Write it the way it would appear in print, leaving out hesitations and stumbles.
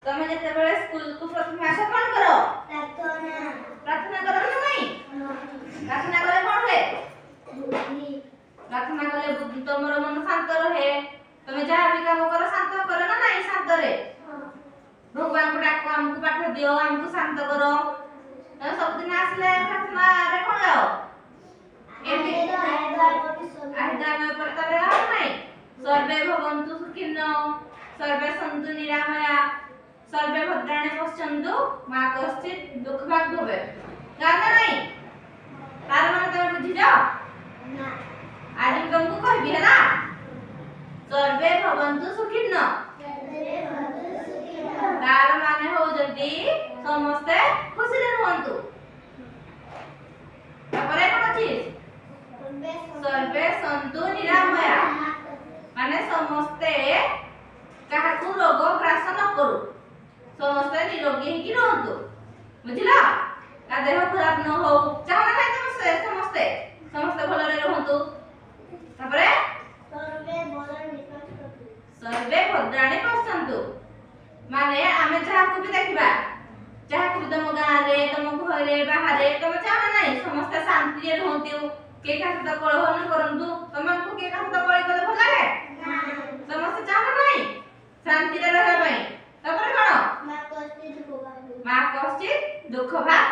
तमे जेतेबेले स्कूल को प्रथम आस कोन करो प्रार्थना करो ना नहीं प्रार्थना करे कोन रे प्रार्थना कले बुद्धि तमरो मन शांत रहे तमे जहा भी काम करो शांत करो ना नहीं शांत रे भगवान को डाको हमको पाठ दियो हमको शांत करो तो सब दिन आसले प्रार्थना रे कोन गाओ एति आहिदा में पड़ता रे नहीं सर्वे भवन्तु सुखिनो सर्वे सन्तु निरामया सर्वे भद्राणि पश्यन्तु मा कश्चित् दुःखभाग् भवेत् गाना नहीं तार माने तमे बुझी जाओ ना आज तुमको कहबी है ना सर्वे भवन्तु सुखिनो तार माने हो जदी समस्ते खुशी रे रहंतु तापरे कोन अछि सर्वे सन्तु निरामया माने समस्ते काहाकू रोग ग्रास न करू समस्ते निरोगी ही रहंतु बुझिला का देह खराब न हो चाहना नहीं समस्ते समस्ते समस्ते भल रे रहंतु तापरे सर्वे भद्राणि पश्यन्तु माने आमे जाहाकू भी देखिबा जाहाकू भी तम गां रे तम घर रे बाहर रे तम चाहना नहीं समस्ते शांति रे रहंतु के का सदा कलह न करंतु तमको के का सदा कलह करे भल लागे ना समस्ते चाहना नहीं शांति रे रहबा पई तापर कोन मा कष्टित दुख भाग